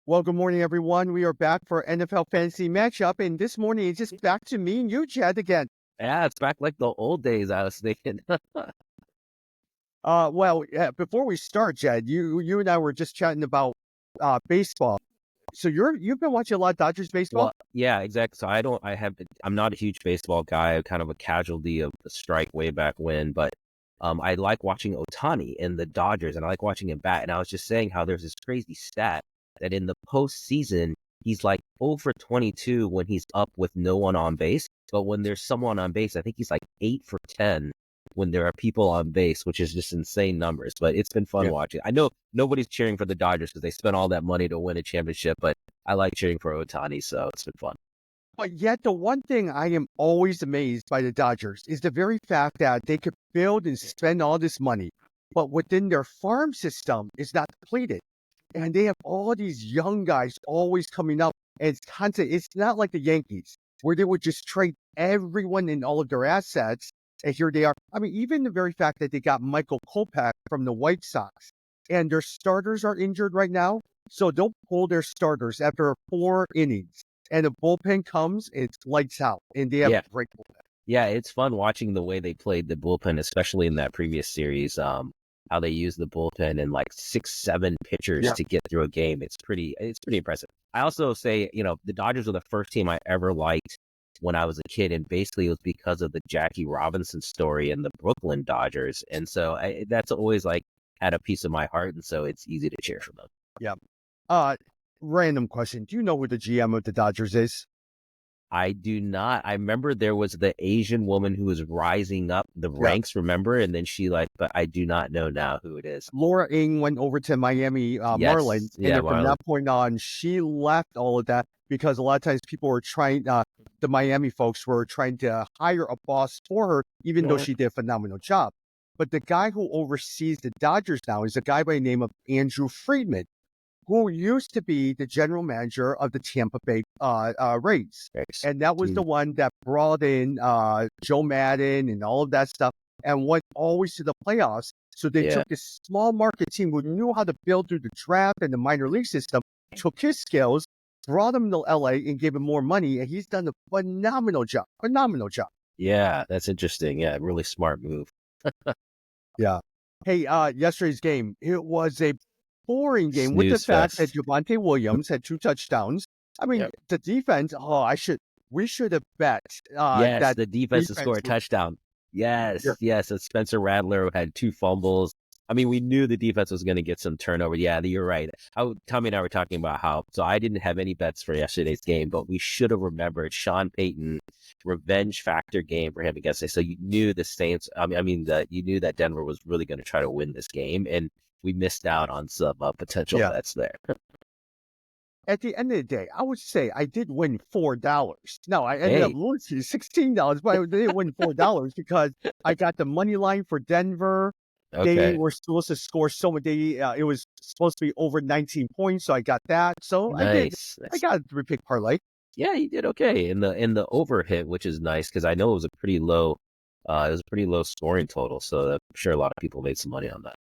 Well, good morning, everyone. We are back for NFL Fantasy Matchup, and this morning it's just back to me and you, Chad, again. Yeah, it's back like the old days, I was thinking. Before we start, Chad, you and I were just chatting about baseball. So you've been watching a lot of Dodgers baseball? Well, yeah, exactly. So I'm not a huge baseball guy, kind of a casualty of the strike way back when, but I like watching Otani and the Dodgers, and I like watching him bat. And I was just saying how there's this crazy stat that in the postseason, he's like 0 for 22 when he's up with no one on base. But when there's someone on base, I think he's like 8 for 10 when there are people on base, which is just insane numbers. But it's been fun Yeah. watching. I know nobody's cheering for the Dodgers because they spent all that money to win a championship, but I like cheering for Otani, so it's been fun. But yet, the one thing I am always amazed by the Dodgers is the very fact that they could build and spend all this money, but within their farm system is not depleted. And they have all these young guys always coming up. And it's constant. It's not like the Yankees, where they would just trade everyone in all of their assets. And here they are. I mean, even the very fact that they got Michael Kopech from the White Sox and their starters are injured right now. So they'll pull their starters after 4 innings and the bullpen comes, it's lights out, and they have Yeah, great bullpen. yeah, it's fun watching the way they played the bullpen, especially in that previous series. How they used the bullpen and like 6, 7 pitchers Yeah. to get through a game. It's pretty impressive. I also say, the Dodgers were the first team I ever liked when I was a kid, and basically it was because of the Jackie Robinson story and the Brooklyn Dodgers, and so that's always like had a piece of my heart, and so it's easy to cheer for them. Yeah. Uh, Random question. Do you know who the GM of the Dodgers is? I do not. I remember there was the Asian woman who was rising up the Yeah. ranks, remember? And then but I do not know now who it is. Laura Ing went over to Miami Marlins, Yes. and Yeah. then from Well, that point on, she left all of that because a lot of times people were trying, the Miami folks were trying to hire a boss for her, even though she did a phenomenal job. But the guy who oversees the Dodgers now is a guy by the name of Andrew Friedman, who used to be the general manager of the Tampa Bay Rays. yes. And that was the Dude, one that brought in Joe Madden and all of that stuff and went always to the playoffs. So they yeah. took this small market team who knew how to build through the draft and the minor league system, took his skills, brought him to LA and gave him more money. And he's done a phenomenal job. Phenomenal job. Yeah. That's interesting. Yeah. Really smart move. Yeah. Hey, yesterday's game, it was a boring game with the Snooze fact that fest. Javante Williams had 2 touchdowns. I mean, Yep. the defense, we should have bet Yes. that The defense to score defense a would. touchdown. Yeah. Yes. Yes. And Spencer Rattler had 2 fumbles. I mean, we knew the defense was going to get some turnover. Yeah, you're right. Tommy and I were talking about so I didn't have any bets for yesterday's game, but we should have remembered Sean Payton revenge factor game for him against us. So you knew the Saints. You knew that Denver was really going to try to win this game, and we missed out on some potential Yeah. bets there. At the end of the day, I would say I did win $4. Now, I ended up Hey, losing $16, but I didn't win $4 because I got the money line for Denver. They okay, were supposed to score so much. It was supposed to be over 19 points, so I got that. So I did. nice. I got a three-pick parlay. Yeah, you did okay in the over hit, which is nice because I know it was a pretty low. It was a pretty low scoring total, so I'm sure a lot of people made some money on that.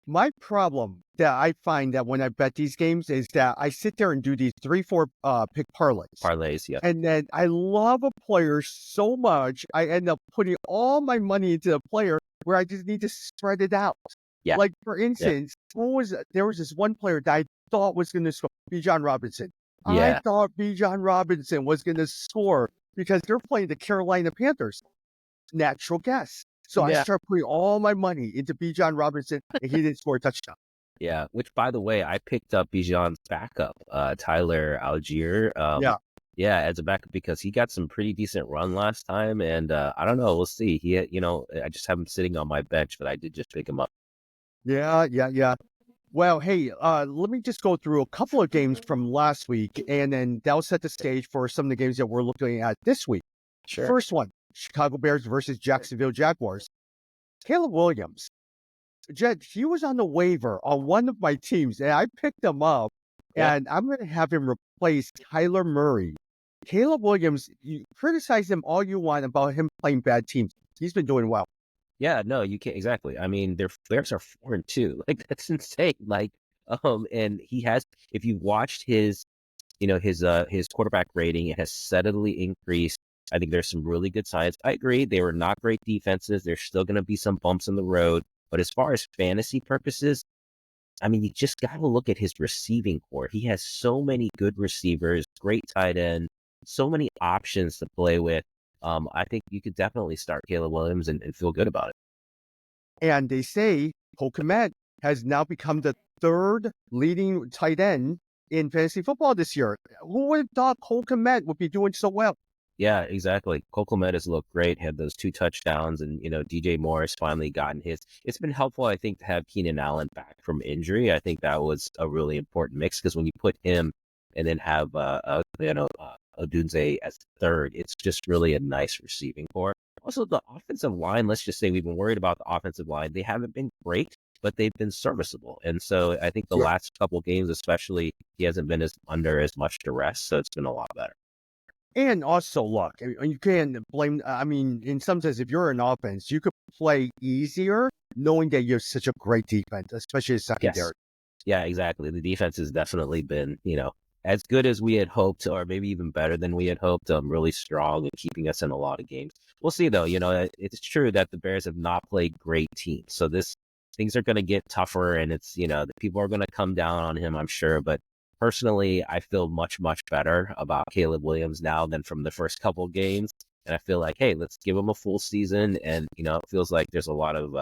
My problem that I find that when I bet these games is that I sit there and do these 3, 4 pick parlays. Parlays, yeah, And then I love a player so much, I end up putting all my money into a player where I just need to spread it out. yeah, Like for yeah, instance, there was this one player that I thought was going to score, Bijan Robinson. I yeah. thought Bijan Robinson was going to score because they're playing the Carolina Panthers. Natural guess. So I Yeah. start putting all my money into Bijan Robinson, and he didn't score a touchdown. Yeah, which by the way, I picked up Bijan's backup, Tyler Algier. Yeah. Yeah, as a backup because he got some pretty decent run last time, and I don't know, we'll see. I just have him sitting on my bench, but I did just pick him up. Yeah. Well, hey, let me just go through a couple of games from last week, and then that'll set the stage for some of the games that we're looking at this week. Sure. First one, Chicago Bears versus Jacksonville Jaguars. Caleb Williams, Jed, he was on the waiver on one of my teams, and I picked him up, Yeah. and I'm going to have him replace Kyler Murray. Caleb Williams, you criticize him all you want about him playing bad teams. He's been doing well. Yeah, no, you can't exactly. I mean, their Bears are 4-2. Like that's insane. Like And he has, if you've watched his quarterback rating, it has steadily increased. I think there's some really good signs. I agree. They were not great defenses. There's still going to be some bumps in the road. But as far as fantasy purposes, I mean, you just got to look at his receiving core. He has so many good receivers, great tight end, so many options to play with. I think you could definitely start Caleb Williams and feel good about it. And they say Cole Kmet has now become the third leading tight end in fantasy football this year. Who would have thought Cole Kmet would be doing so well? Yeah, exactly. Cole Kmet has looked great, had those 2 touchdowns, and DJ Morris finally gotten his. It's been helpful, I think, to have Keenan Allen back from injury. I think that was a really important mix because when you put him and then have Odunze as third, it's just really a nice receiving core. Also, the offensive line. Let's just say we've been worried about the offensive line. They haven't been great, but they've been serviceable. And so I think the last couple games, especially, he hasn't been under as much duress, so it's been a lot better. And also luck. I mean, you can't blame. I mean, in some sense, if you're an offense, you could play easier knowing that you're such a great defense, especially secondary. Yes. Yeah, exactly. The defense has definitely been, as good as we had hoped, or maybe even better than we had hoped. Really strong and keeping us in a lot of games. We'll see, though. It's true that the Bears have not played great teams, so things are going to get tougher, and it's the people are going to come down on him, I'm sure. But personally, I feel much, much better about Caleb Williams now than from the first couple games. And I feel like, hey, let's give him a full season. And, it feels like there's a lot of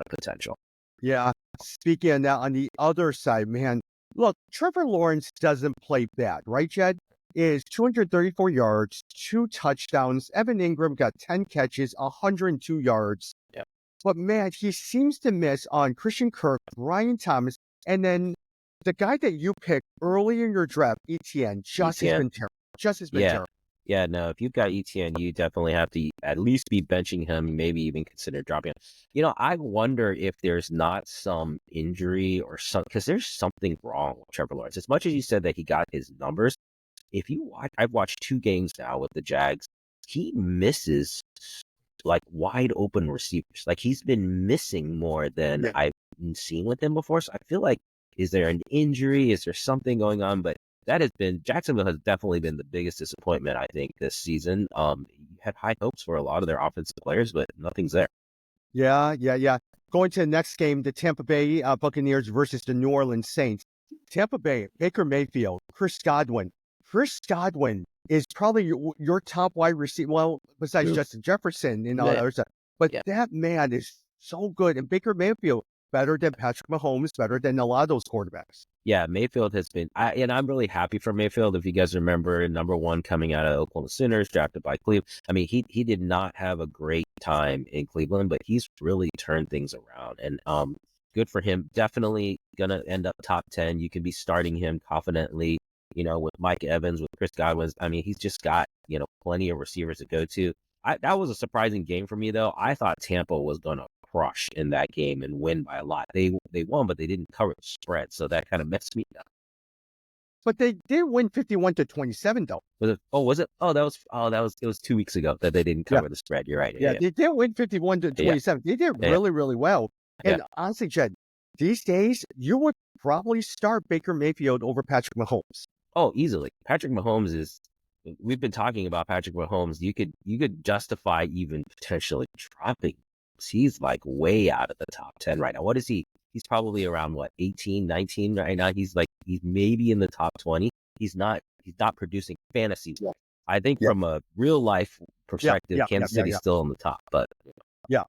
potential. Yeah. Speaking of that, on the other side, man, look, Trevor Lawrence doesn't play bad, right, Jed? Is 234 yards, 2 touchdowns. Evan Ingram got 10 catches, 102 yards. Yeah. But man, he seems to miss on Christian Kirk, Brian Thomas, and then the guy that you picked early in your draft, ETN, just has been terrible. Just has been terrible. Yeah, no, if you've got ETN, you definitely have to at least be benching him, maybe even consider dropping him. I wonder if there's not some injury or something, because there's something wrong with Trevor Lawrence. As much as you said that he got his numbers, if you watch, I've watched 2 games now with the Jags, he misses like wide open receivers. Like he's been missing more than I've seen with him before. So I feel like, is there an injury? Is there something going on? But Jacksonville has definitely been the biggest disappointment, I think, this season. You had high hopes for a lot of their offensive players, but nothing's there. Yeah. Going to the next game, the Tampa Bay Buccaneers versus the New Orleans Saints. Tampa Bay, Baker Mayfield, Chris Godwin. Chris Godwin is probably your top wide receiver. Well, besides Justin Jefferson and all that other stuff. But that man is so good. And Baker Mayfield, better than Patrick Mahomes, better than a lot of those quarterbacks. Yeah, Mayfield has been, and I'm really happy for Mayfield. If you guys remember, number 1 coming out of Oklahoma Sooners, drafted by Cleveland. I mean, he did not have a great time in Cleveland, but he's really turned things around. And good for him. Definitely going to end up top 10. You can be starting him confidently, with Mike Evans, with Chris Godwin. I mean, he's just got, plenty of receivers to go to. That was a surprising game for me, though. I thought Tampa was going to crush in that game and win by a lot. They won, but they didn't cover the spread, so that kind of messed me up. But they did win 51-27, though. Was it? It was 2 weeks ago that they didn't cover the spread. You're right. Yeah, they did win 51-27. They did really, really well. And honestly, Jed, these days you would probably start Baker Mayfield over Patrick Mahomes. Oh, easily. Patrick Mahomes is. We've been talking about Patrick Mahomes. You could justify even potentially dropping. He's like way out of the top 10 right now. What is he? He's probably around 18, 19 right now. He's maybe in the top 20. He's not producing fantasy. Yeah. I think from a real life perspective, Kansas City's still on the top, but yeah.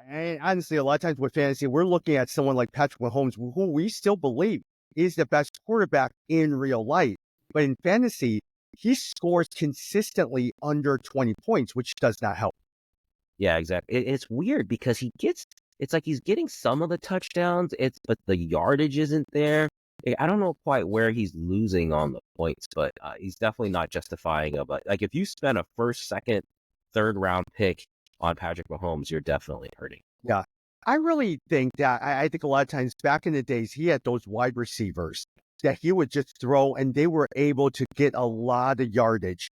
And honestly, a lot of times with fantasy, we're looking at someone like Patrick Mahomes, who we still believe is the best quarterback in real life. But in fantasy, he scores consistently under 20 points, which does not help. Yeah, exactly. It's weird because it's like he's getting some of the touchdowns, but the yardage isn't there. I don't know quite where he's losing on the points, but he's definitely not justifying it. But like if you spend a first, second, third round pick on Patrick Mahomes, you're definitely hurting. Yeah. I really think that I think a lot of times back in the days, he had those wide receivers that he would just throw and they were able to get a lot of yardage.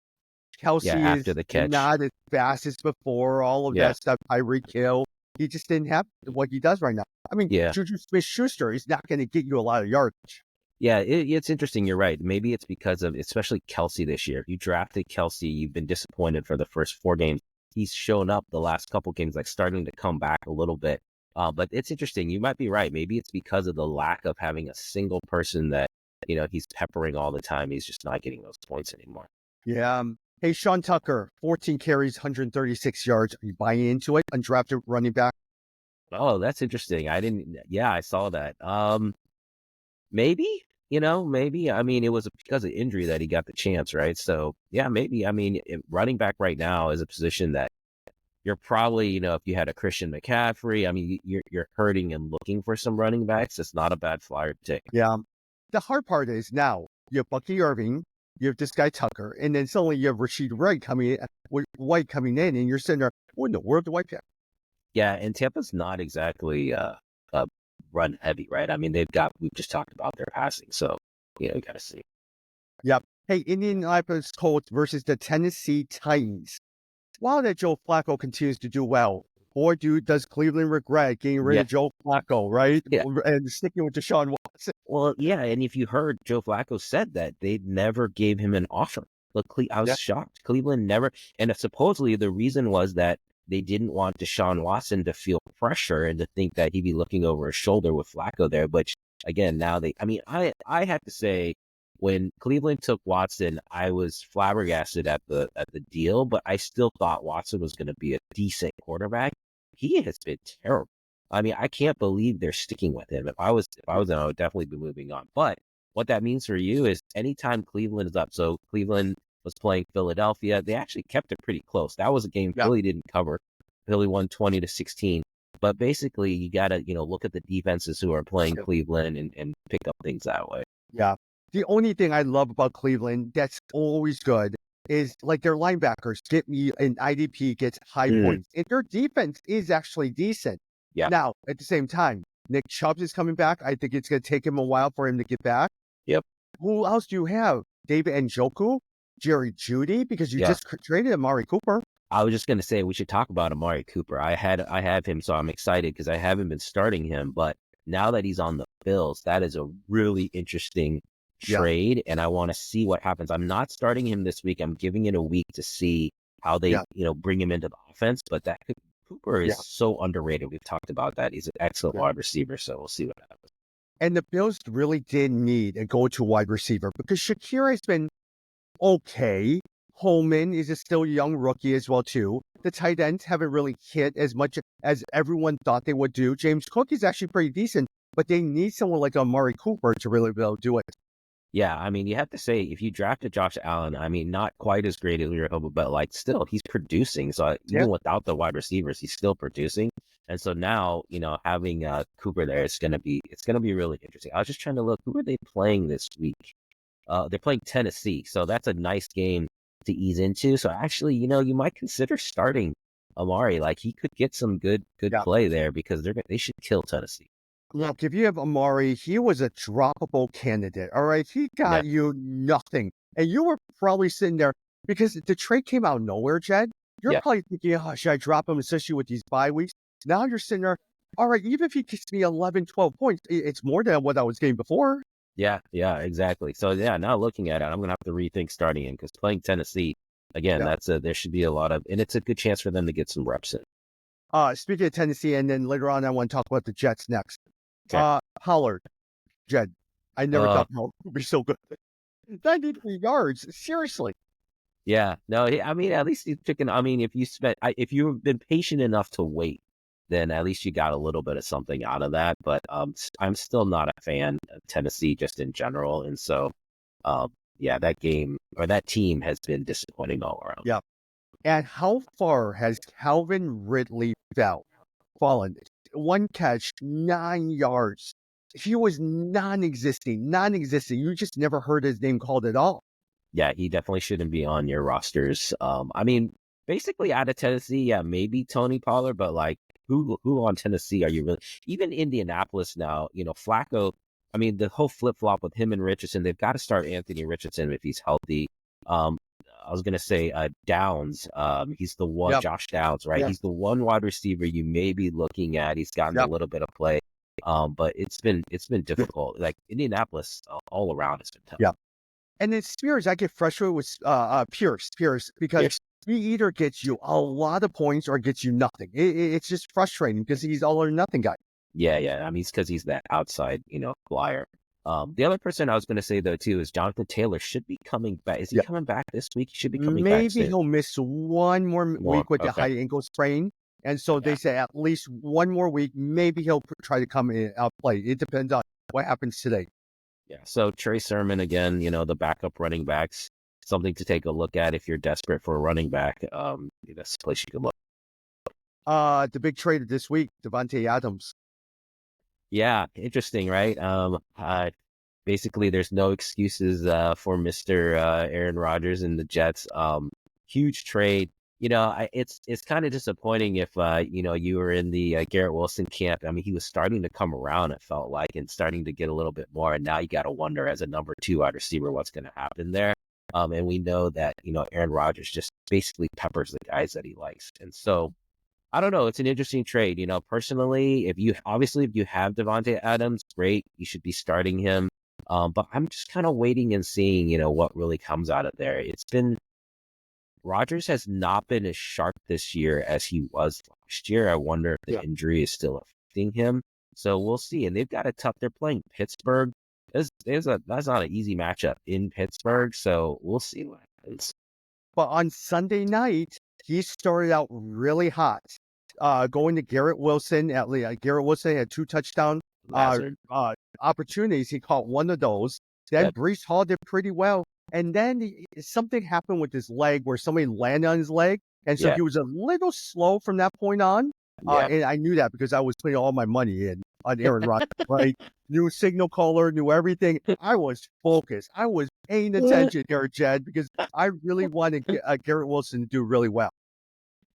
Kelsey after is the catch. not as fast as before, all of that stuff. Tyreek Hill. He just didn't have what he does right now. I mean, Yeah. Juju Smith-Schuster is not going to get you a lot of yardage. Yeah, it's interesting. You're right. Maybe it's because of especially Kelsey this year. If you drafted Kelsey, you've been disappointed for the first 4 games. He's shown up the last couple games, like starting to come back a little bit. But it's interesting. You might be right. Maybe it's because of the lack of having a single person that he's peppering all the time. He's just not getting those points anymore. Yeah. Hey, Sean Tucker, 14 carries, 136 yards. Are you buying into it? Undrafted running back. Oh, that's interesting. I didn't. Yeah, I saw that. Maybe, maybe. I mean, it was because of injury that he got the chance, right? So, yeah, maybe. I mean, running back right now is a position that you're probably, if you had a Christian McCaffrey, I mean, you're hurting and looking for some running backs. It's not a bad flyer to take. Yeah. The hard part is now you have Bucky Irving, you have this guy Tucker, and then suddenly you have Rashid White coming in, and you're sitting there, what in the world do I pick? Yeah, and Tampa's not exactly run heavy, right? I mean, we've just talked about their passing, so you got to see. Yep. Hey, Indianapolis Colts versus the Tennessee Titans. While that Joe Flacco continues to do well, boy, dude, does Cleveland regret getting rid of Joe Flacco, right? Yeah. And sticking with Deshaun Watson. Well, yeah, and if you heard, Joe Flacco said that they never gave him an offer. Look, I was shocked. Cleveland never, and supposedly the reason was that they didn't want Deshaun Watson to feel pressure and to think that he'd be looking over his shoulder with Flacco there. But again, now I have to say, when Cleveland took Watson, I was flabbergasted at the deal, but I still thought Watson was going to be a decent quarterback. He has been terrible. I mean, I can't believe they're sticking with him. If I was them, I would definitely be moving on. But what that means for you is anytime Cleveland is up, so Cleveland was playing Philadelphia, they actually kept it pretty close. That was a game Philly didn't cover. Philly won 20-16. But basically, you got to, look at the defenses who are playing Cleveland and pick up things that way. Yeah. The only thing I love about Cleveland that's always good is like their linebackers get me an IDP gets high points. And their defense is actually decent. Yeah. Now, at the same time, Nick Chubb is coming back. I think it's going to take him a while for him to get back. Yep. Who else do you have? David Njoku, Jerry Jeudy, because you just traded Amari Cooper. I was just going to say we should talk about Amari Cooper. I have him, so I'm excited because I haven't been starting him. But now that he's on the Bills, that is a really interesting trade, and I want to see what happens. I'm not starting him this week. I'm giving it a week to see how they, bring him into the offense. But Cooper is so underrated. We've talked about that. He's an excellent wide receiver, so we'll see what happens. And the Bills really did need a go-to wide receiver because Shakira has been okay. Holman is a still young rookie as well, too. The tight ends haven't really hit as much as everyone thought they would do. James Cook is actually pretty decent, but they need someone like Amari Cooper to really be able to do it. Yeah, I mean, you have to say, if you drafted Josh Allen, I mean, not quite as great as we were hoping, but like still, he's producing. So even without the wide receivers, he's still producing. And so now, having Cooper there, it's gonna be really interesting. I was just trying to look, who are they playing this week? They're playing Tennessee, so that's a nice game to ease into. So actually, you might consider starting Amari. Like he could get some good play there because they should kill Tennessee. Look, if you have Amari, he was a droppable candidate. All right. He got you nothing. And you were probably sitting there because the trade came out of nowhere, Jed. You're probably thinking, should I drop him, especially with these bye weeks? Now you're sitting there, all right, even if he gets me 11, 12 points, it's more than what I was getting before. Yeah, exactly. So, now looking at it, I'm going to have to rethink starting him because playing Tennessee, again, there should be a lot of, and it's a good chance for them to get some reps in. Speaking of Tennessee, and then later on, I want to talk about the Jets next. Okay. Pollard, Jed, I never thought Pollard would be so good. 93 yards, seriously. Yeah, no, I mean, at least he's picking. I mean, if you've been patient enough to wait, then at least you got a little bit of something out of that. But I'm still not a fan of Tennessee just in general, and so, that game or that team has been disappointing all around. Yeah. And how far has Calvin Ridley fallen? 1 catch, 9 yards. He was non-existing. You just never heard his name called at all. Yeah, he definitely shouldn't be on your rosters. I mean, basically out of Tennessee, maybe Tony Pollard, but like who on Tennessee are you really? Even Indianapolis now, Flacco. I mean, the whole flip flop with him and Richardson, they've got to start Anthony Richardson if he's healthy. I was gonna say Downs. He's the one, Yep. Josh Downs, right? Yep. He's the one wide receiver you may be looking at. He's gotten a Yep. little bit of play, but it's been difficult. Like Indianapolis, all around has been tough. Yep. And then Spears, I get frustrated with Pierce because Yes. he either gets you a lot of points or gets you nothing. It's just frustrating because he's all or nothing guy. Yeah, yeah. I mean, it's because he's that outside, flyer. The other person I was going to say though too is Jonathan Taylor should be coming back. Is he Yeah. coming back this week? He should be coming back Maybe soon. he'll miss one more More. week with the Okay. high ankle sprain. And so they Yeah. say at least one more week, maybe he'll try to come in out play. It depends on what happens today. Yeah. So Trey Sermon again, the backup running backs, something to take a look at if you're desperate for a running back. That's a place you can look. The big trade this week, Devontae Adams. Yeah, interesting, right? Basically, there's no excuses for Mr. Aaron Rodgers and the Jets. Huge trade. It's kind of disappointing if you were in the Garrett Wilson camp. I mean, he was starting to come around. It felt like, and starting to get a little bit more. And now you got to wonder, as a number 2 wide receiver, what's going to happen there. And we know that Aaron Rodgers just basically peppers the guys that he likes, and so. I don't know. It's an interesting trade. Personally, if you have Devontae Adams, great. You should be starting him. But I'm just kind of waiting and seeing, what really comes out of there. Rodgers has not been as sharp this year as he was last year. I wonder if the injury is still affecting him. So we'll see. And they've got it tough. They're playing Pittsburgh. That's not an easy matchup in Pittsburgh. So we'll see what happens. But on Sunday night, he started out really hot. Going to Garrett Wilson. Garrett Wilson had 2 touchdown opportunities. He caught one of those. Then Breece Hall did pretty well. And then something happened with his leg where somebody landed on his leg. And so he was a little slow from that point on. And I knew that because I was putting all my money in on Aaron Rodgers, right? New signal caller, knew everything. I was focused. I was paying attention here, Jed, because I really wanted Garrett Wilson to do really well.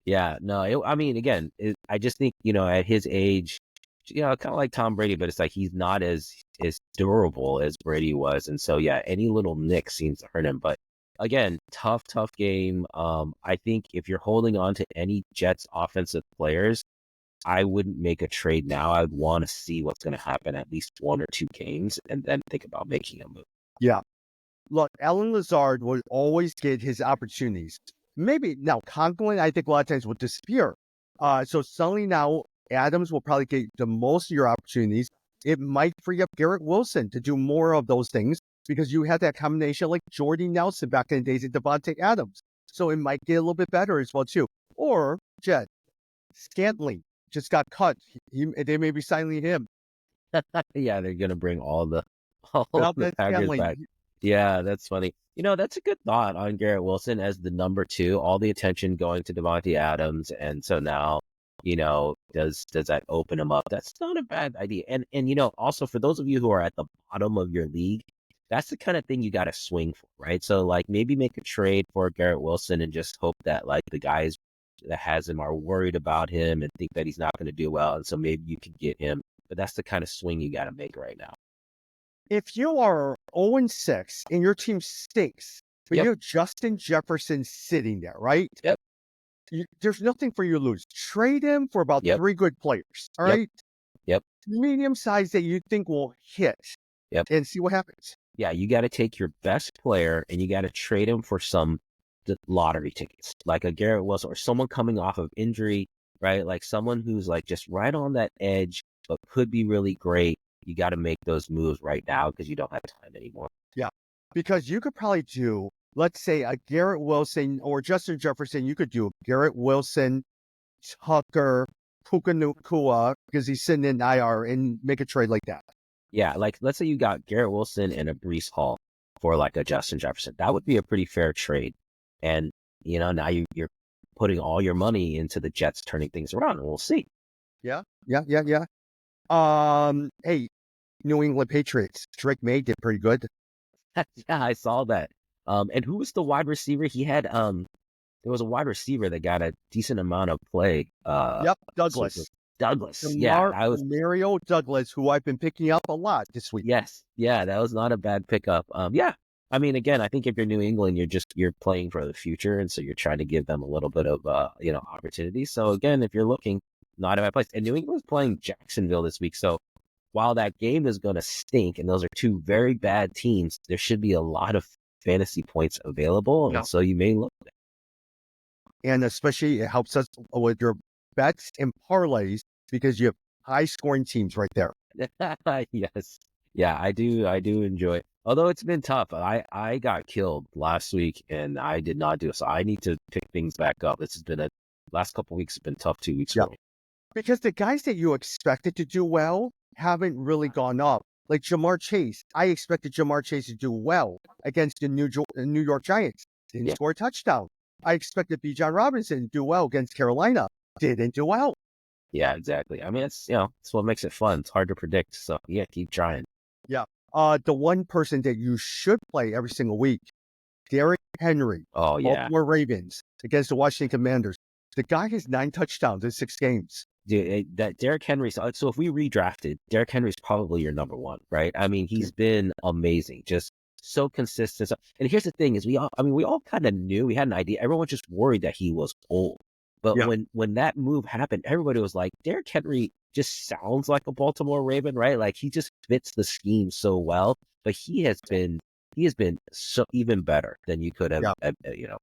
Yeah, no, again, I just think, at his age, kind of like Tom Brady, but it's like he's not as durable as Brady was. And so, yeah, any little nick seems to hurt him. But again, tough game. I think if you're holding on to any Jets offensive players, I wouldn't make a trade now. I would want to see what's going to happen at least 1 or 2 games and then think about making a move. Yeah. Look, Allen Lazard will always get his opportunities. Maybe now Conklin, I think a lot of times will disappear. So suddenly now Adams will probably get the most of your opportunities. It might free up Garrett Wilson to do more of those things because you had that combination like Jordy Nelson back in the days of Devontae Adams. So it might get a little bit better as well too. Or Jed Scantling just got cut. They may be signing him. Yeah, they're gonna bring all the Packers Scantling. back. Yeah, that's funny. That's a good thought on Garrett Wilson as the number 2. All the attention going to Devontae Adams, and so now, does that open him up? That's not a bad idea. And also for those of you who are at the bottom of your league, that's the kind of thing you got to swing for, right? So like maybe make a trade for Garrett Wilson and just hope that like the guys that has him are worried about him and think that he's not going to do well, and so maybe you can get him. But that's the kind of swing you got to make right now. If you are 0-6 and your team stinks, but you have Justin Jefferson sitting there, right? Yep. There's nothing for you to lose. Trade him for about 3 good players, all right? Yep. Medium size that you think will hit. Yep. And see what happens. Yeah, you got to take your best player and you got to trade him for some lottery tickets, like a Garrett Wilson or someone coming off of injury, right? Like someone who's like just right on that edge, but could be really great. You got to make those moves right now because you don't have time anymore. Yeah, because you could probably do, let's say, a Garrett Wilson or Justin Jefferson. You could do Garrett Wilson, Tucker, Puka Nacua, because he's sitting in IR and make a trade like that. Yeah, like let's say you got Garrett Wilson and a Breece Hall for like a Justin Jefferson. That would be a pretty fair trade. And, now you're putting all your money into the Jets turning things around, and we'll see. Yeah. Hey, New England Patriots. Drake May did pretty good. Yeah, I saw that. And who was the wide receiver? He had there was a wide receiver that got a decent amount of play. Douglas. Mario Douglas, who I've been picking up a lot this week. Yes, yeah, that was not a bad pickup. Yeah, I mean, again, I think if you're New England, you're playing for the future, and so you're trying to give them a little bit of opportunity. So again, if you're looking, not a bad place. And New England's playing Jacksonville this week, so while that game is going to stink, and those are two very bad teams, there should be a lot of fantasy points available, Yeah. and so you may look. And especially it helps us with your bets and parlays because you have high scoring teams right there. Yes, yeah, I do. I do enjoy it. Although it's been tough. I got killed last week, and I did not do it, so I need to pick things back up. This has been a last couple weeks have been tough 2 weeks Yeah. for me. Because the guys that you expected to do well haven't really gone up. Like Jamar Chase, I expected Jamar Chase to do well against the New York Giants. Didn't Yeah. score a touchdown. I expected Bijan Robinson to do well against Carolina. Didn't do well. Yeah, exactly. I mean, it's what makes it fun. It's hard to predict, so yeah, keep trying. Yeah. The one person that you should play every single week, Derrick Henry, Oh yeah, Baltimore Ravens against the Washington Commanders. The guy has 9 touchdowns in 6 games. dude, that Derrick Henry. So if we redrafted, Derrick Henry's probably your number one, right? I mean, he's been amazing, just so consistent. And here's the thing: is we all kind of knew, we had an idea. Everyone was just worried that he was old. But Yeah. when that move happened, everybody was like, Derrick Henry just sounds like a Baltimore Raven, right? Like he just fits the scheme so well. But he has been so even better than you could have, Yeah.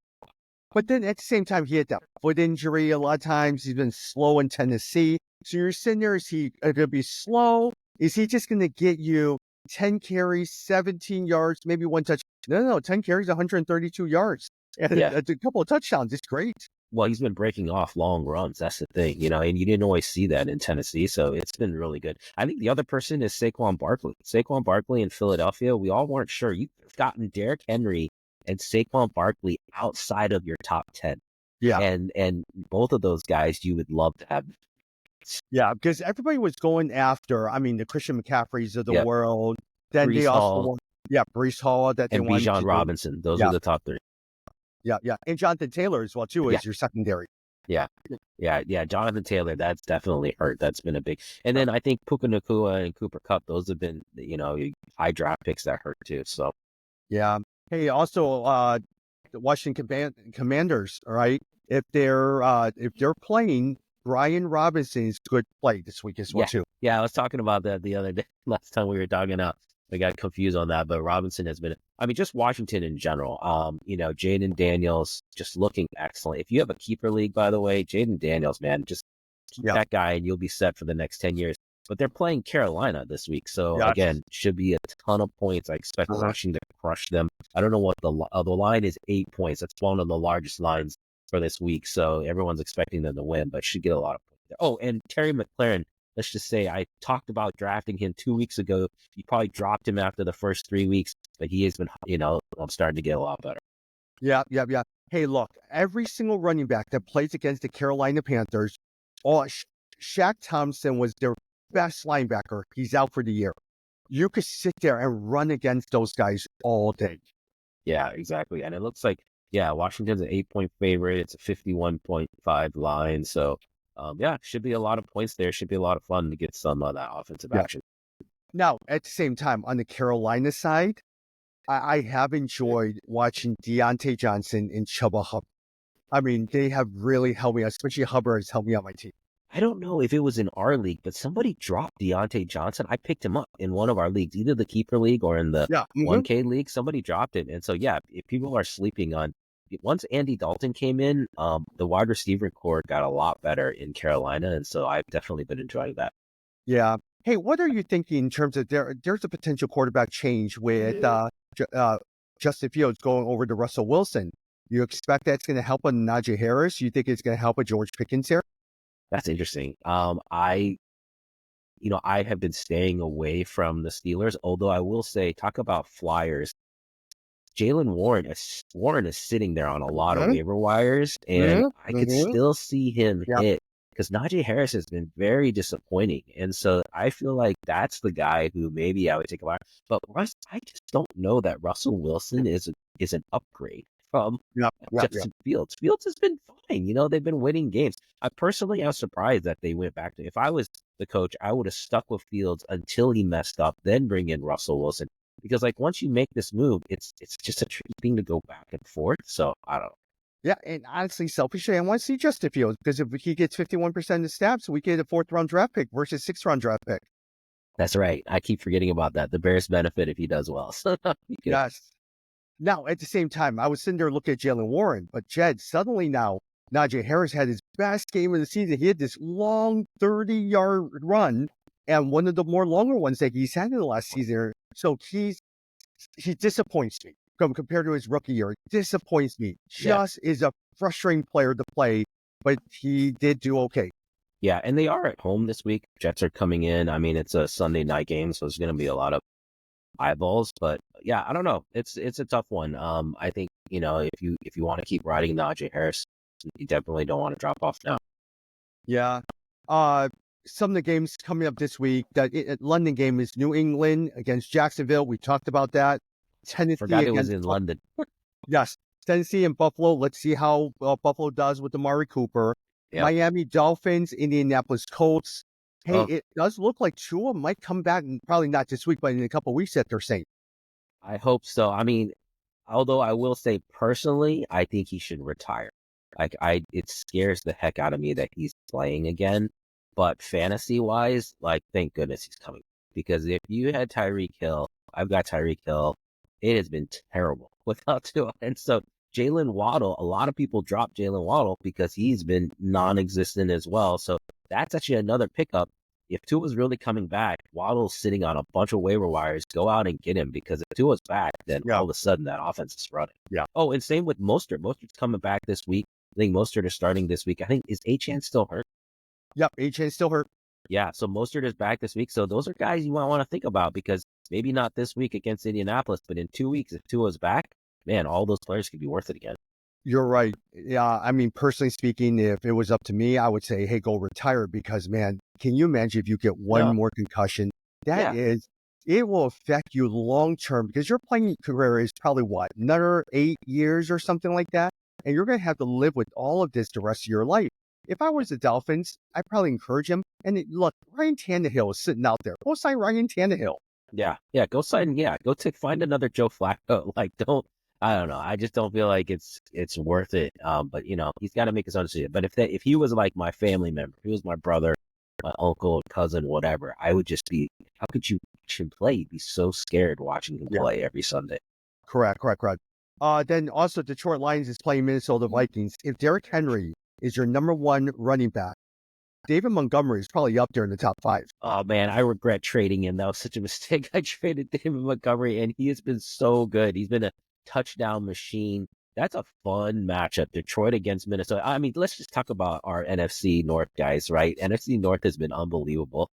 But then at the same time, he had that foot injury a lot of times. He's been slow in Tennessee. So you're sitting there, is he going to be slow? Is he just going to get you 10 carries, 17 yards, maybe 1 touch? No, 10 carries, 132 yards. And Yeah. a couple of touchdowns. It's great. Well, he's been breaking off long runs. That's the thing, and you didn't always see that in Tennessee. So it's been really good. I think the other person is Saquon Barkley. Saquon Barkley in Philadelphia. We all weren't sure. You've gotten Derrick Henry and Saquon Barkley outside of your top 10. Yeah. And both of those guys you would love to have. Yeah, because everybody was going after, the Christian McCaffreys of the Yep. world. Then they Brees also Hall. want, Brees Hall that they And wanted to Bijan do. Robinson. Those Yeah. are the top 3. Yeah. And Jonathan Taylor as well, too, Yeah. is your secondary. Yeah. Jonathan Taylor, that's definitely hurt. That's been a big. And then I think Puka Nacua and Cooper Kupp, those have been, high draft picks that hurt too. So Yeah. Hey, also, the Washington Commanders, all right? If they're playing, Brian Robinson's good play this week as well, too. Yeah, I was talking about that the other day. Last time we were talking out, we got confused on that. But Robinson has been, just Washington in general. Jaden Daniels just looking excellent. If you have a keeper league, by the way, Jaden Daniels, man, just keep that guy and you'll be set for the next 10 years. But they're playing Carolina this week. So again, should be a ton of points. I expect Washington to crush them. I don't know what the line is 8 points. That's one of the largest lines for this week. So everyone's expecting them to win, but should get a lot of points there. Oh, and Terry McLaurin, let's just say I talked about drafting him 2 weeks ago. You probably dropped him after the first 3 weeks, but he has been, I'm starting to get a lot better. Yeah. Hey, look, every single running back that plays against the Carolina Panthers, Shaq Thompson was their best linebacker. He's out for the year. You could sit there and run against those guys all day. Yeah, exactly. And it looks like, Washington's an 8-point favorite. It's a 51.5 line. So, should be a lot of points there. Should be a lot of fun to get some of that offensive action. Now, at the same time, on the Carolina side, I have enjoyed watching Deontay Johnson and Chuba Hubbard. They have really helped me, especially Hubbard has helped me on my team. I don't know if it was in our league, but somebody dropped Deontay Johnson. I picked him up in one of our leagues, either the keeper league or in the 1K league. Somebody dropped it. And so, if people are sleeping on, once Andy Dalton came in, the wide receiver core got a lot better in Carolina. And so I've definitely been enjoying that. Yeah. Hey, what are you thinking in terms of there's a potential quarterback change with Justin Fields going over to Russell Wilson? You expect that's going to help a Najee Harris? You think it's going to help a George Pickens here? That's interesting. I have been staying away from the Steelers, although I will say, talk about flyers. Jaylen Warren is sitting there on a lot of waiver wires, and I could still see him hit because Najee Harris has been very disappointing. And so I feel like that's the guy who maybe I would take a flyer. But I just don't know that Russell Wilson is an upgrade from Justin Fields. Fields has been fine. They've been winning games. I was surprised that they went back to, if I was the coach, I would have stuck with Fields until he messed up, then bring in Russell Wilson. because like once you make this move, it's just a tricky thing to go back and forth. So I don't know. Yeah, and honestly, selfishly, I want to see Justin Fields because if he gets 51% of the snaps, we get a 4th-round draft pick versus 6th-round draft pick. That's right. I keep forgetting about that. The Bears benefit if he does well. So you could, Yes. Now, at the same time, I was sitting there looking at Jalen Warren, but Jed, suddenly now, Najee Harris had his best game of the season. He had this long 30-yard run and one of the more longer ones that he's had in the last season. So he disappoints me compared to his rookie year. It disappoints me. Just is a frustrating player to play, but he did do okay. yeah, and they are at home this week. Jets are coming in. I mean, it's a Sunday night game, so there's going to be a lot of eyeballs. But yeah, I don't know. It's a tough one. I think if you want to keep riding Najee Harris, you definitely don't want to drop off now. Yeah. Some of the games coming up this week. That London game is New England against Jacksonville. We talked about that. Tennessee Forgot it was in London. Yes, Tennessee and Buffalo. Let's see how Buffalo does with Amari Cooper. Yep. Miami Dolphins, Indianapolis Colts. Hey, it does look like Tua might come back, probably not this week, but in a couple of weeks that they're saying. I hope so. I mean, although I will say personally, I think he should retire. It scares the heck out of me that he's playing again. But fantasy wise, like, thank goodness he's coming. Because if you had Tyreek Hill, I've got Tyreek Hill. It has been terrible without Tua. And so Jalen Waddle, a lot of people drop Jalen Waddle because he's been non-existent as well. So that's actually another pickup. If Tua's really coming back, Waddle's sitting on a bunch of waiver wires. Go out and get him, because if Tua's back, then all of a sudden that offense is running. Yeah. Oh, and same with Mostert. Mostert's coming back this week. I think Mostert is starting this week. I think, is Achane still hurt? Yep, Achane still hurt. Yeah, so Mostert is back this week. So those are guys you might want to think about, because maybe not this week against Indianapolis, but in 2 weeks, if Tua's back, man, all those players could be worth it again. You're right. Yeah, I mean, personally speaking, if it was up to me, I would say, hey, go retire, because, man, can you imagine if you get one more concussion? It will affect you long-term, because your playing career is probably, another 8 years or something like that? And you're going to have to live with all of this the rest of your life. If I was the Dolphins, I'd probably encourage him. And look, Ryan Tannehill is sitting out there. Go sign Ryan Tannehill. Yeah, go sign. Yeah, find another Joe Flacco. I don't know. I just don't feel like it's worth it. But he's got to make his own decision. But if he was like my family member, if he was my brother, my uncle, cousin, whatever, I would just be, how could you watch him play? You'd be so scared watching him play every Sunday. Correct. Then also Detroit Lions is playing Minnesota Vikings. If Derrick Henry is your number one running back, David Montgomery is probably up there in the top 5. Oh, man, I regret trading him. That was such a mistake. I traded David Montgomery, and he has been so good. He's been a touchdown machine. That's a fun matchup. Detroit against Minnesota. I mean, let's just talk about our NFC North guys, right? NFC North has been unbelievable.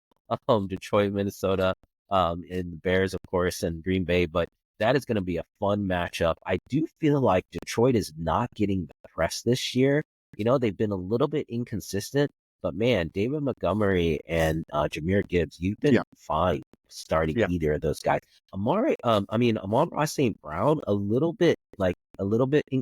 Detroit, Minnesota, and the Bears, of course, and Green Bay. But that is going to be a fun matchup. I do feel like Detroit is not getting the press this year. They've been a little bit inconsistent. But man, David Montgomery and Jahmyr Gibbs, you've been fine starting either of those guys. Amon-Ra St. Brown, a little bit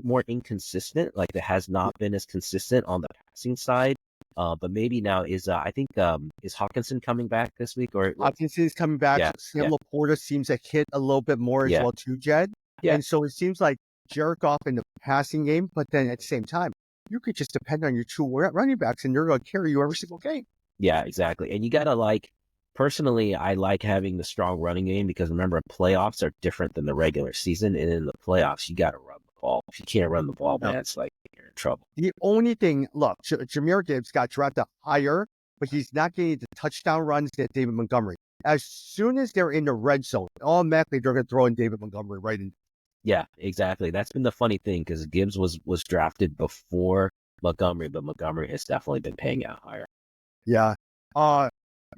more inconsistent. Like, it has not been as consistent on the passing side. But maybe now is Hawkinson coming back this week? Or Hawkinson is coming back. Sam Laporta seems to hit a little bit more as well too, Jed. Yeah. And so it seems like jerk off in the passing game, but then at the same time, you could just depend on your 2 running backs, and they're going to carry you every single game. Yeah, exactly. And you got to personally, I like having the strong running game, because remember, playoffs are different than the regular season. And in the playoffs, you got to run the ball. If you can't run the ball, man, it's like you're in trouble. The only thing, look, Jahmyr Gibbs got drafted higher, but he's not getting the touchdown runs that David Montgomery. As soon as they're in the red zone, automatically they're going to throw in David Montgomery right in. Yeah, exactly. That's been the funny thing, because Gibbs was drafted before Montgomery, but Montgomery has definitely been paying out higher. Yeah.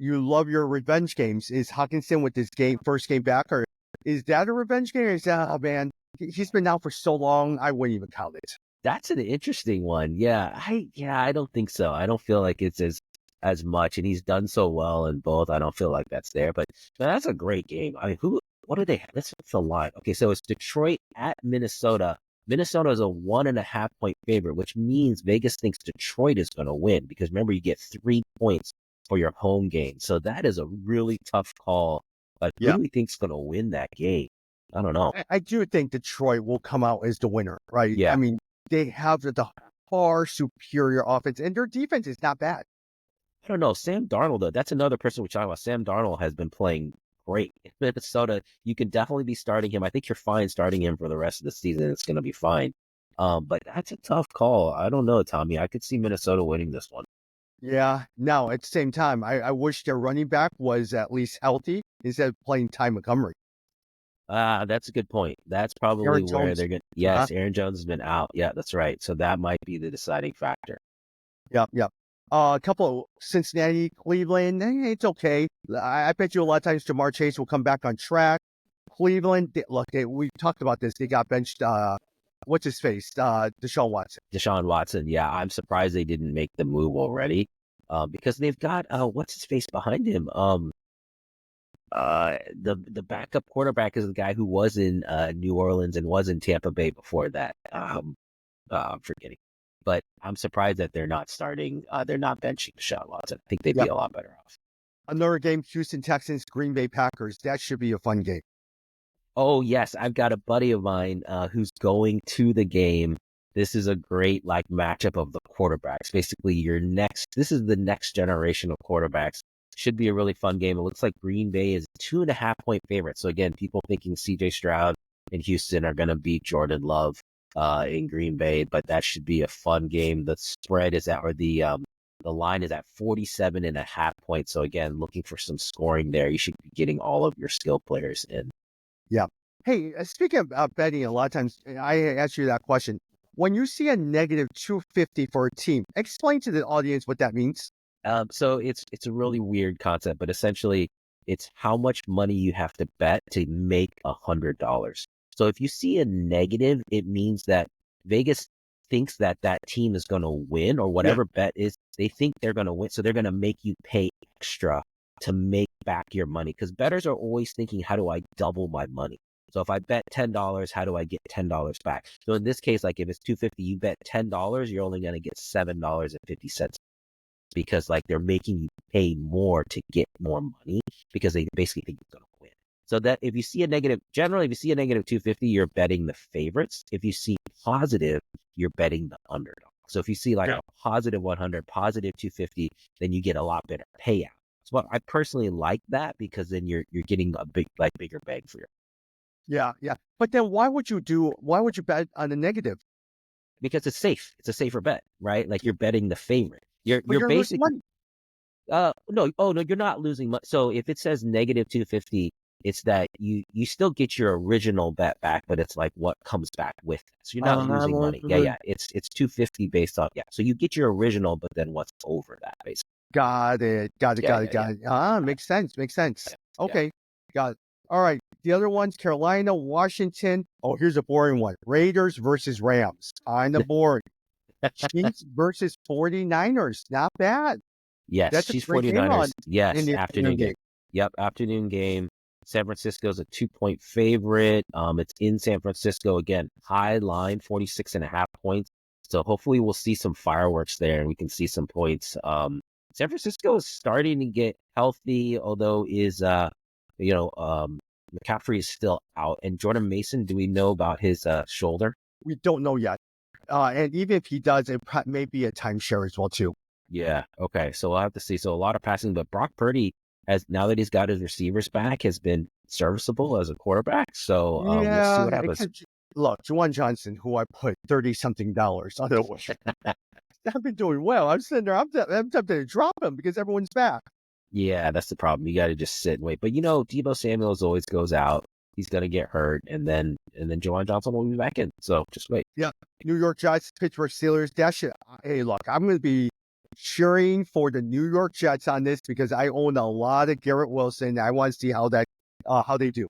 You love your revenge games. Is Hawkinson with his first game back, or is that a revenge game? Or is that, man, he's been out for so long, I wouldn't even count it. That's an interesting one. Yeah, I don't think so. I don't feel like it's as much, and he's done so well in both. I don't feel like that's there, but that's a great game. I mean, what do they have? Let's look the line. Okay, so it's Detroit at Minnesota. Minnesota is a 1.5 point favorite, which means Vegas thinks Detroit is going to win, because remember, you get 3 points for your home game. So that is a really tough call. But who do we think is going to win that game? I don't know. I do think Detroit will come out as the winner, right? I Yeah. mean, they have the far superior offense, and their defense is not bad. I don't know. Sam Darnold, though, that's another person we're talking about. Sam Darnold has been playing great in Minnesota. You can definitely be starting him. I think you're fine starting him for the rest of the season. It's going to be fine. But that's a tough call. I don't know, Tommy. I could see Minnesota winning this one. Yeah. Now, at the same time, I wish their running back was at least healthy instead of playing Ty Montgomery. That's a good point. That's probably Aaron where Jones. they're going to. Uh-huh. Yes, Aaron Jones has been out. Yeah, that's right. So that might be the deciding factor. Yep, yep. A couple of Cincinnati, Cleveland, it's okay. I bet you a lot of times Jamar Chase will come back on track. Cleveland, we talked about this. They got benched. What's his face? Deshaun Watson. Deshaun Watson. Yeah, I'm surprised they didn't make the move already. Because they've got what's his face behind him. The backup quarterback is the guy who was in New Orleans and was in Tampa Bay before that. I'm forgetting, but I'm surprised that they're not starting. They're not benching Deshaun Watson. I think they'd be Yep. a lot better off. Another game: Houston Texans, Green Bay Packers. That should be a fun game. Oh yes, I've got a buddy of mine who's going to the game. This is a great like matchup of the quarterbacks. Basically, this is the next generation of quarterbacks. Should be a really fun game. It looks like Green Bay is 2.5-point favorite. So again, people thinking CJ Stroud and Houston are going to beat Jordan Love in Green Bay, but that should be a fun game. The spread is at, or the line is at 47.5 points. So again, looking for some scoring there. You should be getting all of your skill players in. Yeah. Hey, speaking of betting, a lot of times I ask you that question. When you see a negative 250 for a team, explain to the audience what that means. So it's a really weird concept, but essentially it's how much money you have to bet to make $100. So if you see a negative, it means that Vegas thinks that that team is going to win, or whatever bet is, they think they're going to win. So they're going to make you pay extra to make back your money, because bettors are always thinking, how do I double my money? So if I bet $10, how do I get $10 back? So in this case, like if it's 250, you bet $10, you're only going to get $7.50, because like they're making you pay more to get more money, because they basically think you're going to win. So that if you see a negative, generally, if you see a negative 250, you're betting the favorites. If you see positive, you're betting the underdog. So if you see like a positive 100, positive 250, then you get a lot better payout. So I personally like that, because then you're getting a bigger bag for your. Yeah, yeah. But then why would you bet on a negative? Because it's safe. It's a safer bet, right? Like you're betting the favorite. But You're you're losing basically money. no, oh no, you're not losing money. So if it says negative 250, it's that you still get your original bet back, but it's like what comes back with it. So you're not losing money. Yeah. It's 250 based on So you get your original, but then what's over that basically. Got it. Got it. Makes sense. Okay. Got it. All right. The other ones, Carolina, Washington. Oh, here's a boring one. Raiders versus Rams on the board. Chiefs versus 49ers. Not bad. Yes, That's a she's great game 49ers. Yes, in the afternoon game. Yep, afternoon game. San Francisco's a 2-point favorite. It's in San Francisco again. High line, 46.5 points. So hopefully we'll see some fireworks there and we can see some points. San Francisco is starting to get healthy, although McCaffrey is still out. And Jordan Mason, do we know about his shoulder? We don't know yet. And even if he does, it may be a timeshare as well, too. Yeah. Okay. So we'll have to see. So a lot of passing, but Brock Purdy now that he's got his receivers back, has been serviceable as a quarterback. So we'll see what happens. Look, Juwan Johnson, who I put $30-something on the way. I've been doing well. I'm sitting there. I'm tempted to drop him because everyone's back. Yeah, that's the problem. You got to just sit and wait. But Deebo Samuels always goes out. He's gonna get hurt, and then Juwan Johnson will be back in. So just wait. Yeah, New York Jets, Pittsburgh Steelers. Hey, look, I'm going to be cheering for the New York Jets on this because I own a lot of Garrett Wilson. I want to see how they do.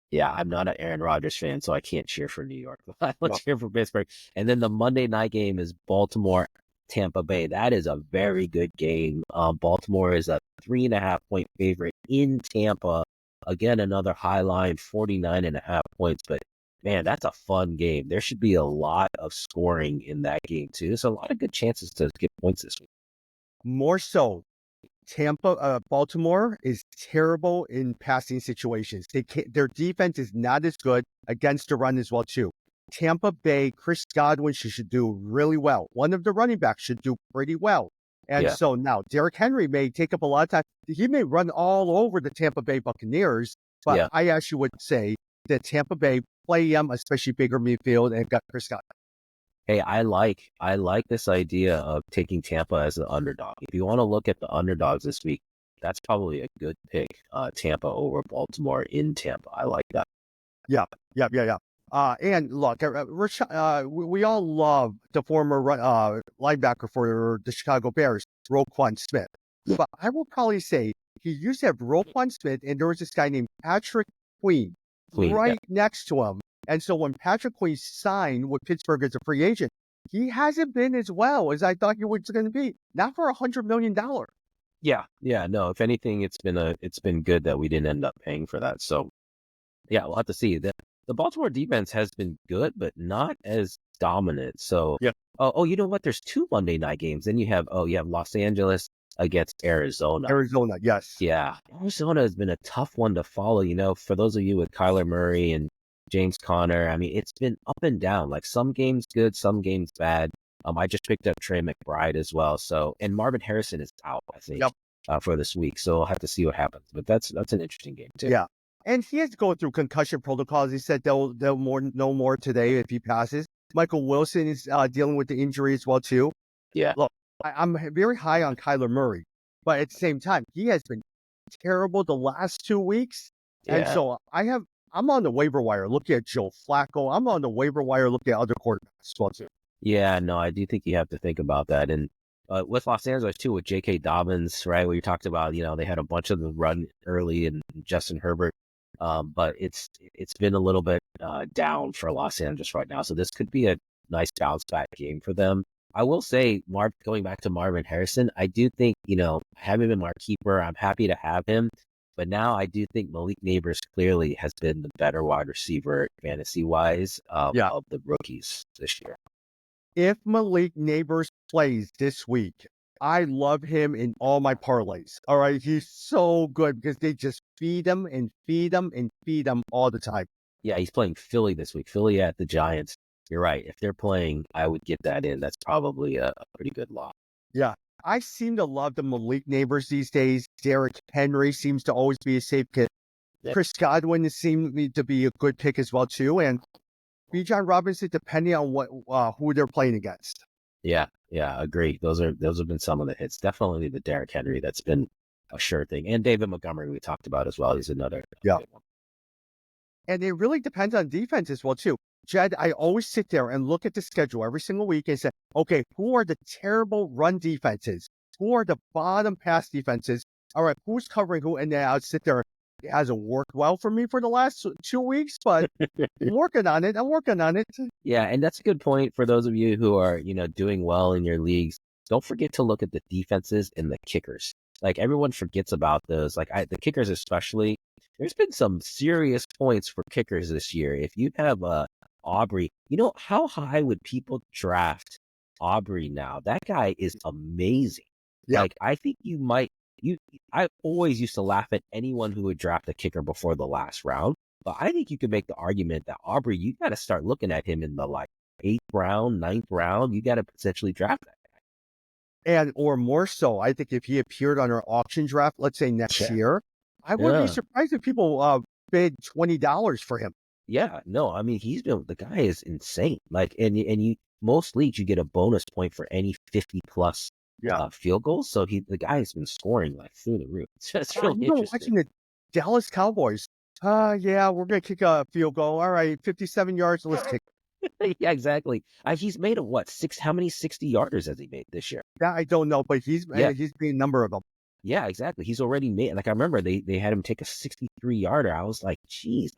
Yeah, I'm not an Aaron Rodgers fan, so I can't cheer for New York. I will cheer for Pittsburgh. And then the Monday night game is Baltimore, Tampa Bay. That is a very good game. Baltimore is a 3.5-point favorite in Tampa. Again, another high line, 49.5 points. But man, that's a fun game. There should be a lot of scoring in that game too. There's a lot of good chances to get points this week. More so, Baltimore is terrible in passing situations. Their defense is not as good against the run as well too. Tampa Bay, Chris Godwin should do really well. One of the running backs should do pretty well. And so now Derrick Henry may take up a lot of time. He may run all over the Tampa Bay Buccaneers, but I actually would say that Tampa Bay play them, especially Baker Mayfield and got Chris Godwin. Hey, I like this idea of taking Tampa as the underdog. If you want to look at the underdogs this week, that's probably a good pick. Tampa over Baltimore in Tampa. I like that. Yeah. And look, we all love the former linebacker for the Chicago Bears, Roquan Smith. But I will probably say he used to have Roquan Smith, and there was this guy named Patrick Queen next to him. And so when Patrick Queen signed with Pittsburgh as a free agent, he hasn't been as well as I thought he was going to be. Not for $100 million. Yeah. No, if anything, it's been good that we didn't end up paying for that. So, yeah, we'll have to see. The Baltimore defense has been good, but not as dominant. So, you know what? There's 2 Monday night games. Then you have Los Angeles against Arizona. Yes. Yeah. Arizona has been a tough one to follow. For those of you with Kyler Murray and James Conner, I mean, it's been up and down. Like some games good, some games bad. I just picked up Trey McBride as well. So, and Marvin Harrison is out, I think, for this week. So we'll have to see what happens. But that's an interesting game too. Yeah, and he has to go through concussion protocols. He said they'll know more today if he passes. Michael Wilson is dealing with the injury as well too. Yeah, look, I'm very high on Kyler Murray, but at the same time, he has been terrible the last 2 weeks, and so I'm on the waiver wire looking at Joe Flacco. I'm on the waiver wire looking at other quarterbacks as well too. Yeah, no, I do think you have to think about that. And with Los Angeles too, with J.K. Dobbins, right, where you talked about, they had a bunch of the run early and Justin Herbert, but it's been a little bit down for Los Angeles right now. So this could be a nice bounce back game for them. I will say, going back to Marvin Harrison, I do think, have him in my keeper. I'm happy to have him. But now I do think Malik Neighbors clearly has been the better wide receiver fantasy-wise of the rookies this year. If Malik Neighbors plays this week, I love him in all my parlays. All right, he's so good because they just feed him and feed him and feed him all the time. Yeah, he's playing Philly this week. Philly at the Giants. You're right. If they're playing, I would get that in. That's probably a pretty good lock. Yeah. I seem to love the Malik Neighbors these days. Derrick Henry seems to always be a safe pick. Yeah. Chris Godwin seems to be a good pick as well too, and Bijan Robinson, depending on who they're playing against. Yeah, agree. Those have been some of the hits. Definitely the Derrick Henry, that's been a sure thing, and David Montgomery we talked about as well. He's another good one. And it really depends on defense as well too. Jed, I always sit there and look at the schedule every single week and say, okay, who are the terrible run defenses? Who are the bottom pass defenses? All right, who's covering who? And then I'll sit there. It hasn't worked well for me for the last 2 weeks, but I'm working on it. Yeah, and that's a good point for those of you who are, doing well in your leagues. Don't forget to look at the defenses and the kickers. Like everyone forgets about those. Like the kickers especially. There's been some serious points for kickers this year. If you have Aubrey, how high would people draft Aubrey now? That guy is amazing. Yeah. Like I think you might. I always used to laugh at anyone who would draft a kicker before the last round, but I think you could make the argument that Aubrey, you got to start looking at him in the 8th round, 9th round. You got to potentially draft that guy. Or more so, I think if he appeared on our auction draft, let's say next year, I wouldn't be surprised if people bid $20 for him. Yeah, no, I mean the guy is insane. Like, and you most leagues you get a bonus point for any 50 plus field goals. So the guy has been scoring through the roof. It's really interesting. Watching the Dallas Cowboys. We're gonna kick a field goal. All right, 57 yards. Let's kick. Yeah, exactly. He's made how many 60-yarders has he made this year? Yeah, I don't know, but he's made a number of them. Yeah, exactly. He's already made. I remember they had him take a 63-yarder. I was like, geez,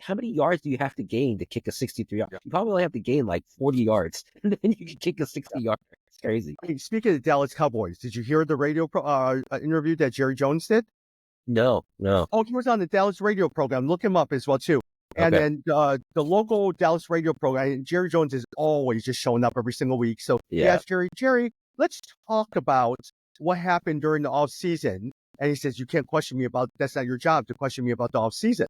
how many yards do you have to gain to kick a 63-yarder? You probably only have to gain 40 yards, and then you can kick a 60-yarder. It's crazy. Hey, speaking of the Dallas Cowboys, did you hear the radio interview that Jerry Jones did? No. Oh, he was on the Dallas radio program. Look him up as well too. And then the local Dallas radio program, Jerry Jones is always just showing up every single week. So he asked Jerry, let's talk about what happened during the off season. And he says, you can't question me about, that's not your job to question me about the off season.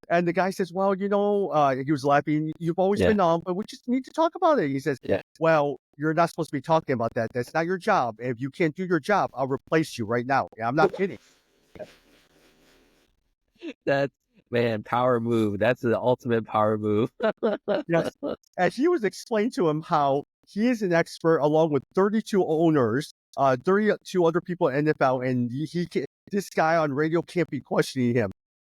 And the guy says, well, he was laughing. You've always Yeah. been on, but we just need to talk about it. He says, Yeah. well, you're not supposed to be talking about that. That's not your job. If you can't do your job, I'll replace you right now. Yeah, I'm not kidding. That's, man, power move. That's the ultimate power move. Yes. And he was explaining to him how he is an expert along with 32 owners, 32 other people in NFL, and this guy on radio can't be questioning him.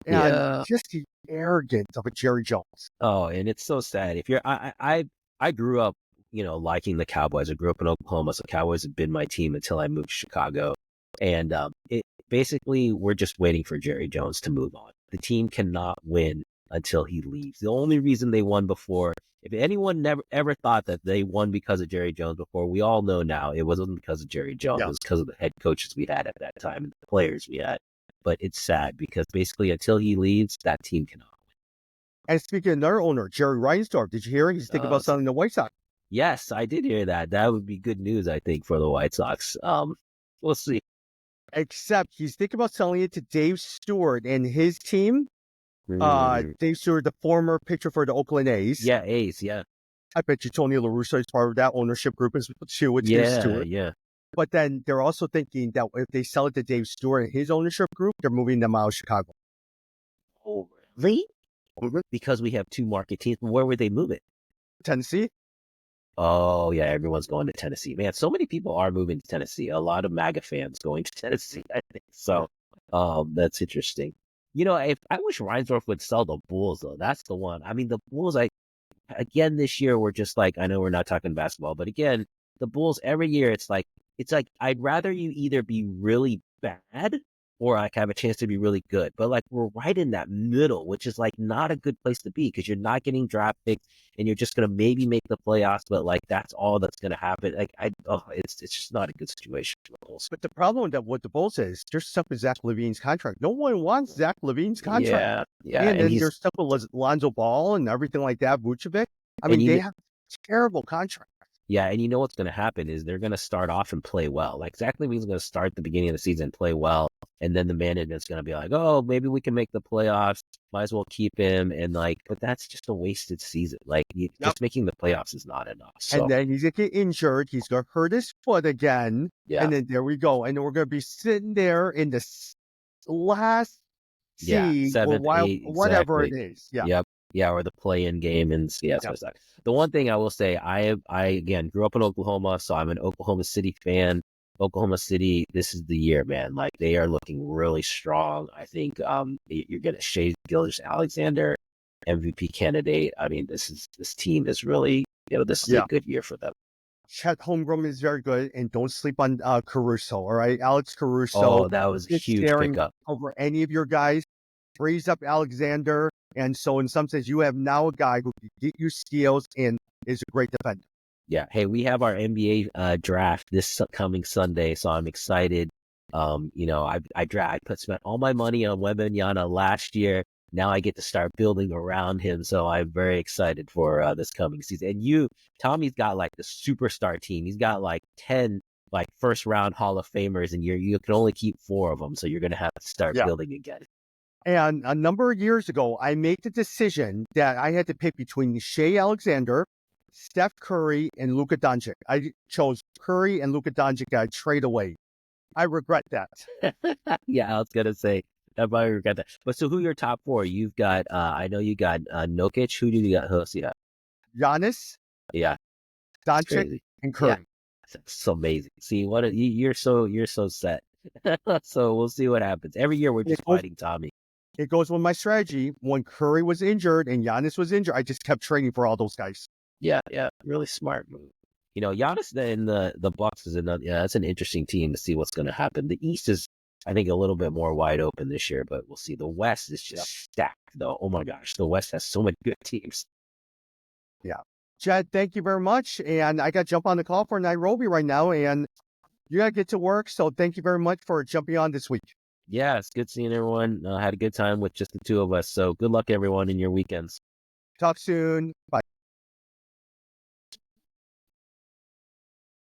And Yeah. just the arrogance of a Jerry Jones. Oh, and it's so sad. If you're, I grew up, liking the Cowboys. I grew up in Oklahoma, so Cowboys have been my team until I moved to Chicago. And it basically, we're just waiting for Jerry Jones to move on. The team cannot win until he leaves. The only reason they won before, if anyone never ever thought that they won because of Jerry Jones before, we all know now it wasn't because of Jerry Jones. Yeah. It was because of the head coaches we had at that time and the players we had. But it's sad because basically until he leaves, that team cannot win. And speaking of another owner, Jerry Reinsdorf, did you hear he's thinking about selling the White Sox? Yes, I did hear that. That would be good news, I think, for the White Sox. We'll see. Except he's thinking about selling it to Dave Stewart and his team. Dave Stewart, the former pitcher for the Oakland A's. Yeah, A's, yeah. I bet you Tony La Russa is part of that ownership group as too with Dave Stewart. Yeah. But then they're also thinking that if they sell it to Dave Stewart and his ownership group, they're moving them out of Chicago. Oh, really? Because we have two market teams. Where would they move it? Tennessee? Oh, yeah, everyone's going to Tennessee. Man, so many people are moving to Tennessee. A lot of MAGA fans going to Tennessee, I think. So that's interesting. If I wish Reinsdorf would sell the Bulls, though. That's the one. I mean, the Bulls, again, this year, we're just like, I know we're not talking basketball, but again, the Bulls, every year, it's like, I'd rather you either be really bad or have a chance to be really good. But we're right in that middle, which is not a good place to be because you're not getting draft picks and you're just going to maybe make the playoffs, but that's all that's going to happen. It's just not a good situation for the Bulls. But the problem with the Bulls is they're stuck with Zach LaVine's contract. No one wants Zach LaVine's contract. Yeah. And then they're stuck with Lonzo Ball and everything like that, Vucevic. I mean, they have terrible contracts. Yeah, and you know what's going to happen is they're going to start off and play well. Zach LaVine's going to start the beginning of the season and play well, and then the management's going to be like, oh, maybe we can make the playoffs. Might as well keep him. And but that's just a wasted season. Just making the playoffs is not enough. So. And then he's going to get injured. He's going to hurt his foot again. Yeah. And then there we go. And then we're going to be sitting there in the last seed seventh, or eighth, whatever exactly. it is. Yeah. Yep. Yeah, or the play-in game, and the one thing I will say, I again grew up in Oklahoma, so I'm an Oklahoma City fan. Oklahoma City, this is the year, man. They are looking really strong. I think you're getting Shai Gilgeous-Alexander, MVP candidate. I mean, this team is really, this is a good year for them. Chet Holmgren is very good, and don't sleep on Caruso. All right, Alex Caruso. Oh, that was a huge pickup over any of your guys. Frees up Alexander. And so in some sense, you have now a guy who can get you steals and is a great defender. Yeah. Hey, we have our NBA draft this coming Sunday, so I'm excited. I spent all my money on Wembanyama last year. Now I get to start building around him, so I'm very excited for this coming season. And Tommy's got the superstar team. He's got 10 first round Hall of Famers, and you can only keep 4 of them, so you're gonna have to start building again. And a number of years ago, I made the decision that I had to pick between Shai Alexander, Steph Curry, and Luka Doncic. I chose Curry and Luka Doncic. I trade away. I regret that. Yeah, I was going to say, I probably regret that. But so who are your top 4? You've got, I know you got Jokic. Who do you got? Who else you got? Giannis. Yeah. Doncic and Curry. Yeah. That's so amazing. See, you're so set. So we'll see what happens. Every year we're just fighting Tommy. It goes with my strategy. When Curry was injured and Giannis was injured, I just kept trading for all those guys. Yeah, really smart move. Giannis in the Bucks is another. Yeah, that's an interesting team to see what's going to happen. The East is, I think, a little bit more wide open this year, but we'll see. The West is just stacked, though. Oh my gosh, the West has so many good teams. Yeah, Jed, thank you very much. And I got to jump on the call for Nairobi right now, and you got to get to work. So thank you very much for jumping on this week. Yeah, it's good seeing everyone. Had a good time with just the 2 of us. So good luck, everyone, in your weekends. Talk soon. Bye.